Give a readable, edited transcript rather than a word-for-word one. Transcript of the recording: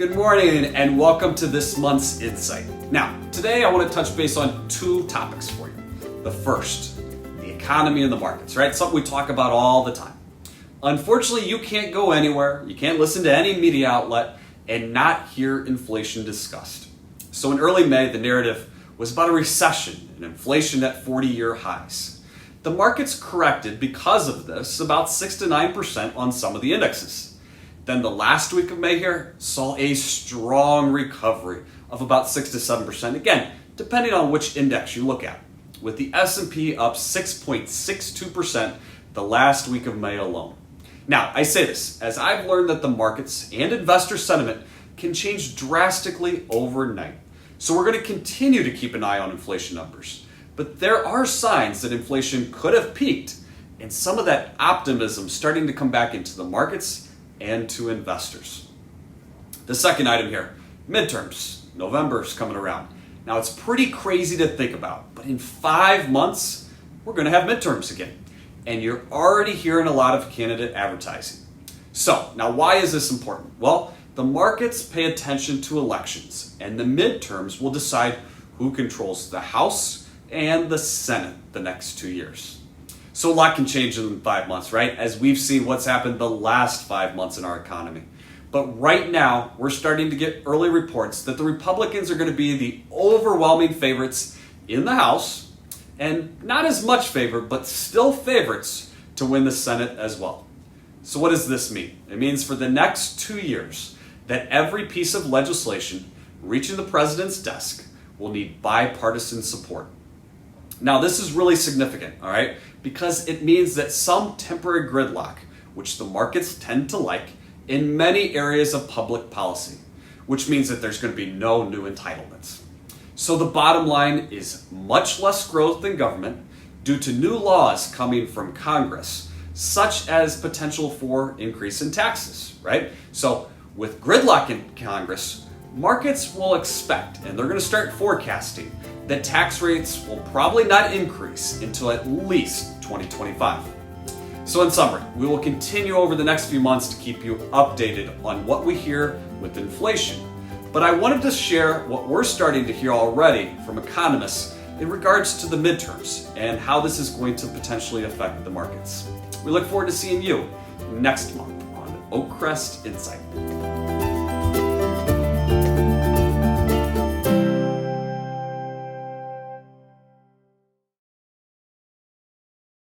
Good morning and welcome to this month's Insight. Now, today I want to touch base on two topics for you. The first, the economy and the markets, right? Something we talk about all the time. Unfortunately, you can't go anywhere, you can't listen to any media outlet and not hear inflation discussed. So in early May, the narrative was about a recession and inflation at 40-year highs. The markets corrected because of this about 6 to 9% on some of the indexes. Then the last week of May here saw a strong recovery of about 6 to 7%, again, depending on which index you look at, with the S&P up 6.62% the last week of May alone. Now, I say this as I've learned that the markets and investor sentiment can change drastically overnight. So we're going to continue to keep an eye on inflation numbers. But there are signs that inflation could have peaked and some of that optimism starting to come back into the markets and to investors. The second item here, midterms. November's coming around. Now it's pretty crazy to think about, but in 5 months, we're going to have midterms again. And you're already hearing a lot of candidate advertising. So, now why is this important? Well, the markets pay attention to elections, and the midterms will decide who controls the House and the Senate the next 2 years. So a lot can change in 5 months, right? As we've seen what's happened the last 5 months in our economy. But right now, we're starting to get early reports that the Republicans are going to be the overwhelming favorites in the House, and not as much favorite, but still favorites to win the Senate as well. So what does this mean? It means for the next 2 years that every piece of legislation reaching the president's desk will need bipartisan support. Now, this is really significant, all right, because it means that some temporary gridlock, which the markets tend to like, in many areas of public policy, which means that there's going to be no new entitlements. So the bottom line is much less growth in government due to new laws coming from Congress, such as potential for increase in taxes, right? So with gridlock in Congress, markets will expect, and they're going to start forecasting, that tax rates will probably not increase until at least 2025. So in summary, we will continue over the next few months to keep you updated on what we hear with inflation. But I wanted to share what we're starting to hear already from economists in regards to the midterms and how this is going to potentially affect the markets. We look forward to seeing you next month on Crest Insight.